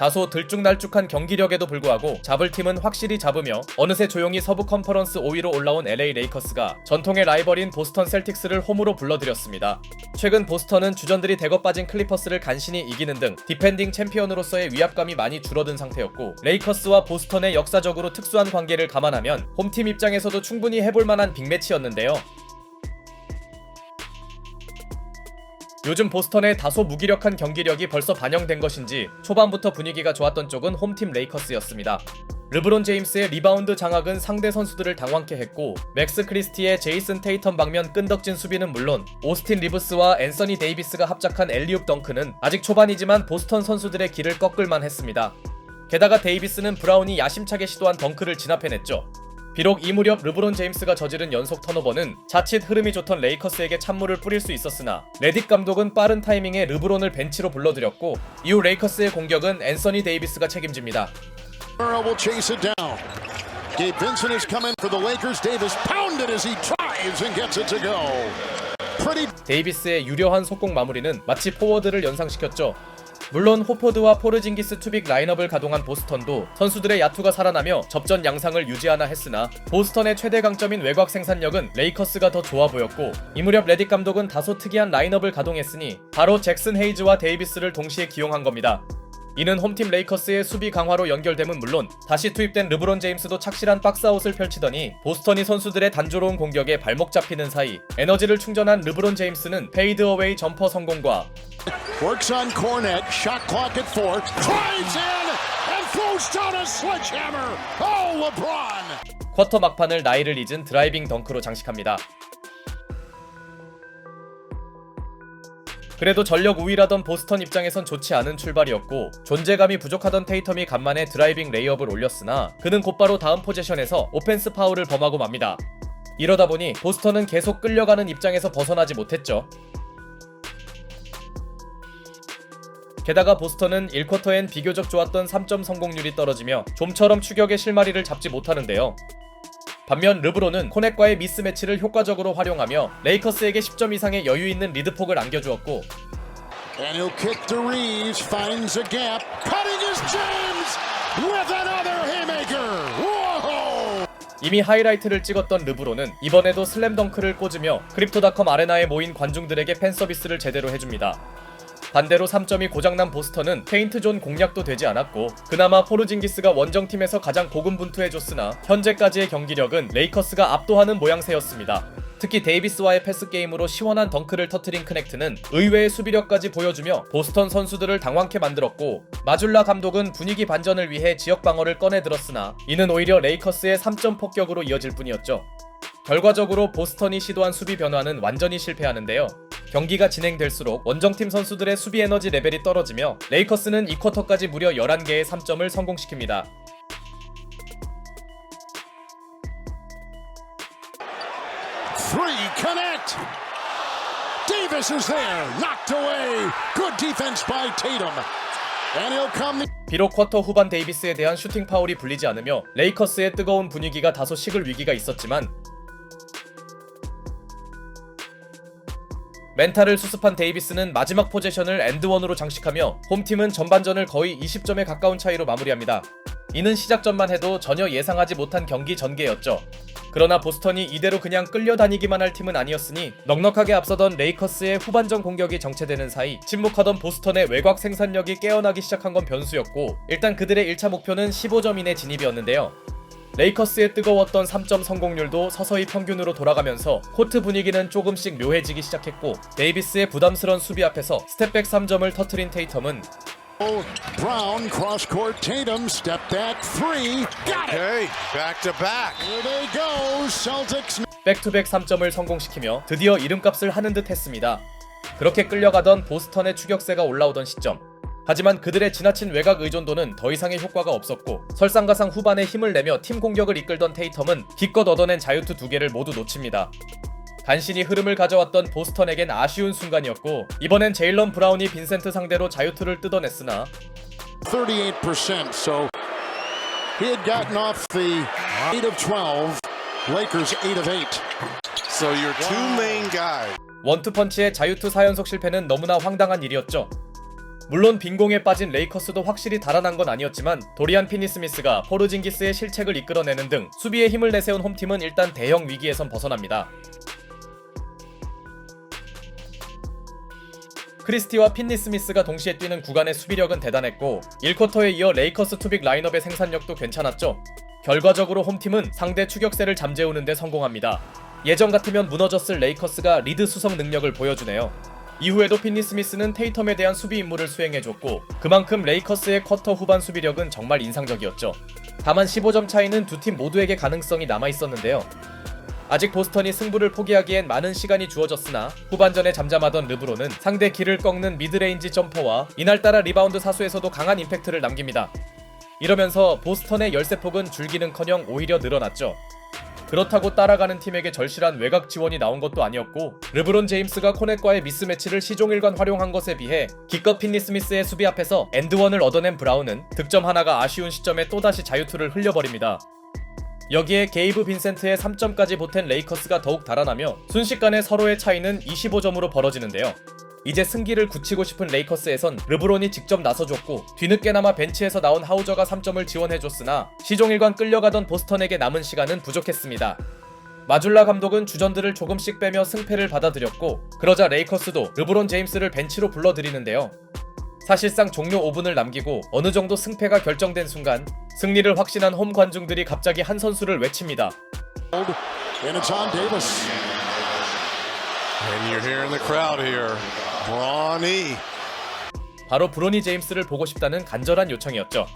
다소 들쭉날쭉한 경기력에도 불구하고 잡을 팀은 확실히 잡으며 어느새 조용히 서부 컨퍼런스 5위로 올라온 LA 레이커스가 전통의 라이벌인 보스턴 셀틱스를 홈으로 불러들였습니다. 최근 보스턴은 주전들이 대거 빠진 클리퍼스를 간신히 이기는 등 디펜딩 챔피언으로서의 위압감이 많이 줄어든 상태였고, 레이커스와 보스턴의 역사적으로 특수한 관계를 감안하면 홈팀 입장에서도 충분히 해볼 만한 빅매치였는데요. 요즘 보스턴의 다소 무기력한 경기력이 벌써 반영된 것인지 초반부터 분위기가 좋았던 쪽은 홈팀 레이커스였습니다. 르브론 제임스의 리바운드 장악은 상대 선수들을 당황케 했고, 맥스 크리스티의 제이슨 테이텀 방면 끈덕진 수비는 물론 오스틴 리브스와 앤서니 데이비스가 합작한 엘리웁 덩크는 아직 초반이지만 보스턴 선수들의 길을 꺾을만 했습니다. 게다가 데이비스는 브라운이 야심차게 시도한 덩크를 진압해냈죠. 비록 이 무렵 르브론 제임스가 저지른 연속 턴오버는 자칫 흐름이 좋던 레이커스에게 찬물을 뿌릴 수 있었으나, 레딕 감독은 빠른 타이밍에 르브론을 벤치로 불러들였고, 이후 레이커스의 공격은 앤서니 데이비스가 책임집니다. 데이비스의 유려한 속공 마무리는 마치 포워드를 연상시켰죠. 물론 호포드와 포르징기스 투빅 라인업을 가동한 보스턴도 선수들의 야투가 살아나며 접전 양상을 유지하나 했으나, 보스턴의 최대 강점인 외곽 생산력은 레이커스가 더 좋아 보였고, 이 무렵 레딕 감독은 다소 특이한 라인업을 가동했으니 바로 잭슨 헤이즈와 데이비스를 동시에 기용한 겁니다. 이는 홈팀 레이커스의 수비 강화로 연결됨은 물론 다시 투입된 르브론 제임스도 착실한 박스아웃을 펼치더니, 보스턴이 선수들의 단조로운 공격에 발목 잡히는 사이 에너지를 충전한 르브론 제임스는 페이드어웨이 점퍼 성공과 Works on Cornet, shot clock at 4, drives in and throws down a sledgehammer. Oh, LeBron! 쿼터 막판을 나이를 잊은 드라이빙 덩크로 장식합니다. 그래도 전력 우위라던 보스턴 입장에선 좋지 않은 출발이었고, 존재감이 부족하던 테이텀이 간만에 드라이빙 레이업을 올렸으나 그는 곧바로 다음 포제션에서 오펜스 파울을 범하고 맙니다. 이러다 보니 보스턴은 계속 끌려가는 입장에서 벗어나지 못했죠. 게다가 보스턴은 1쿼터엔 비교적 좋았던 3점 성공률이 떨어지며 좀처럼 추격의 실마리를 잡지 못하는데요. 반면 르브론은 코넷과의 미스매치를 효과적으로 활용하며 레이커스에게 10점 이상의 여유 있는 리드폭을 안겨주었고, And he'll kick to Reeves, finds a gap, cutting his James with another haymaker. Whoa! 이미 하이라이트를 찍었던 르브론은 이번에도 슬램덩크를 꽂으며 크립토닷컴 아레나에 모인 관중들에게 팬서비스를 제대로 해줍니다. 반대로 3점이 고장난 보스턴은 페인트존 공략도 되지 않았고, 그나마 포르징기스가 원정팀에서 가장 고군분투해줬으나 현재까지의 경기력은 레이커스가 압도하는 모양새였습니다. 특히 데이비스와의 패스게임으로 시원한 덩크를 터트린 크넥트는 의외의 수비력까지 보여주며 보스턴 선수들을 당황케 만들었고, 마줄라 감독은 분위기 반전을 위해 지역 방어를 꺼내들었으나 이는 오히려 레이커스의 3점 폭격으로 이어질 뿐이었죠. 결과적으로 보스턴이 시도한 수비 변화는 완전히 실패하는데요. 경기가 진행될수록 원정팀 선수들의 수비 에너지 레벨이 떨어지며 레이커스는 2쿼터까지 무려 11개의 3점을 성공시킵니다. Three, connect! Davis is there, knocked away. Good defense by Tatum. And he'll come. 비록 쿼터 후반 데이비스에 대한 슈팅 파울이 불리지 않으며 레이커스의 뜨거운 분위기가 다소 식을 위기가 있었지만, 멘탈을 수습한 데이비스는 마지막 포제션을 엔드원으로 장식하며 홈팀은 전반전을 거의 20점에 가까운 차이로 마무리합니다. 이는 시작전만 해도 전혀 예상하지 못한 경기 전개였죠. 그러나 보스턴이 이대로 그냥 끌려다니기만 할 팀은 아니었으니 넉넉하게 앞서던 레이커스의 후반전 공격이 정체되는 사이 침묵하던 보스턴의 외곽 생산력이 깨어나기 시작한 건 변수였고, 일단 그들의 1차 목표는 15점 이내 진입이었는데요. 레이커스의 뜨거웠던 3점 성공률도 서서히 평균으로 돌아가면서 코트 분위기는 조금씩 묘해지기 시작했고, 데이비스의 부담스러운 수비 앞에서 스텝백 3점을 터트린 테이텀은 Brown cross court. Tatum step back three. Got it. Okay, back to back. Here they go. Celtics. 백투백 3점을 성공시키며 드디어 이름값을 하는 듯 했습니다. 그렇게 끌려가던 보스턴의 추격세가 올라오던 시점, 하지만 그들의 지나친 외곽 의존도는 더 이상의 효과가 없었고, 설상가상 후반에 힘을 내며 팀 공격을 이끌던 테이텀은 기껏 얻어낸 자유투 2개를 모두 놓칩니다. 간신히 흐름을 가져왔던 보스턴에겐 아쉬운 순간이었고, 이번엔 제일런 브라운이 빈센트 상대로 자유투를 뜯어냈으나 38%. So he had gotten off the 8 of 12. Lakers 8 of 8. So your two main guys. 원투펀치의 자유투 4연속 실패는 너무나 황당한 일이었죠. 물론 빈공에 빠진 레이커스도 확실히 달아난 건 아니었지만 도리안 피니스미스가 포르징기스의 실책을 이끌어내는 등 수비에 힘을 내세운 홈팀은 일단 대형 위기에선 벗어납니다. 크리스티와 피니스미스가 동시에 뛰는 구간의 수비력은 대단했고 1쿼터에 이어 레이커스 투빅 라인업의 생산력도 괜찮았죠. 결과적으로 홈팀은 상대 추격세를 잠재우는 데 성공합니다. 예전 같으면 무너졌을 레이커스가 리드 수성 능력을 보여주네요. 이후에도 피니스미스는 테이텀에 대한 수비 임무를 수행해줬고 그만큼 레이커스의 쿼터 후반 수비력은 정말 인상적이었죠. 다만 15점 차이는 두 팀 모두에게 가능성이 남아있었는데요. 아직 보스턴이 승부를 포기하기엔 많은 시간이 주어졌으나 후반전에 잠잠하던 르브론은 상대 길을 꺾는 미드레인지 점퍼와 이날따라 리바운드 사수에서도 강한 임팩트를 남깁니다. 이러면서 보스턴의 열세폭은 줄기는커녕 오히려 늘어났죠. 그렇다고 따라가는 팀에게 절실한 외곽 지원이 나온 것도 아니었고 르브론 제임스가 코넷과의 미스매치를 시종일관 활용한 것에 비해 기껏 피니스미스의 수비 앞에서 엔드원을 얻어낸 브라운은 득점 하나가 아쉬운 시점에 또다시 자유투를 흘려버립니다. 여기에 게이브 빈센트의 3점까지 보탠 레이커스가 더욱 달아나며 순식간에 서로의 차이는 25점으로 벌어지는데요. 이제 승기를 굳히고 싶은 레이커스에선 르브론이 직접 나서줬고 뒤늦게나마 벤치에서 나온 하우저가 3점을 지원해줬으나 시종일관 끌려가던 보스턴에게 남은 시간은 부족했습니다. 마줄라 감독은 주전들을 조금씩 빼며 승패를 받아들였고 그러자 레이커스도 르브론 제임스를 벤치로 불러들이는데요. 사실상 종료 5분을 남기고 어느 정도 승패가 결정된 순간 승리를 확신한 홈 관중들이 갑자기 한 선수를 외칩니다. And it's on Davis. And you're hearing the crowd here. Bronny. 바로 브로니 제임스를 보고 싶다는 간절한 요청이었죠.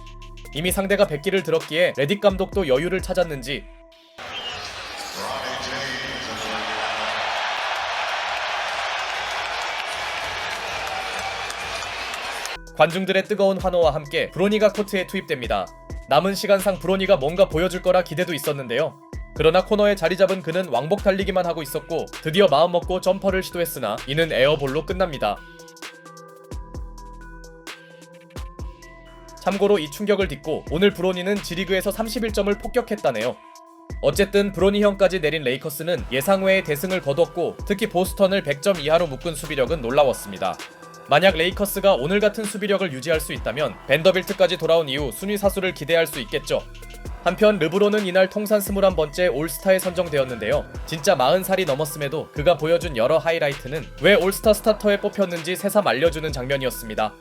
이미 상대가 백기를 들었기에 레딕 감독도 여유를 찾았는지 관중들의 뜨거운 환호와 함께 브로니가 코트에 투입됩니다. 남은 시간상 브로니가 뭔가 보여줄 거라 기대도 있었는데요. 그러나 코너에 자리 잡은 그는 왕복 달리기만 하고 있었고 드디어 마음먹고 점퍼를 시도했으나 이는 에어볼로 끝납니다. 참고로 이 충격을 딛고 오늘 브로니는 G리그에서 31점을 폭격했다네요. 어쨌든 브로니 형까지 내린 레이커스는 예상외의 대승을 거뒀고 특히 보스턴을 100점 이하로 묶은 수비력은 놀라웠습니다. 만약 레이커스가 오늘 같은 수비력을 유지할 수 있다면 벤더빌트까지 돌아온 이후 순위 사수를 기대할 수 있겠죠. 한편 르브론은 이날 통산 21번째 올스타에 선정되었는데요. 진짜 40살이 넘었음에도 그가 보여준 여러 하이라이트는 왜 올스타 스타터에 뽑혔는지 새삼 알려주는 장면이었습니다.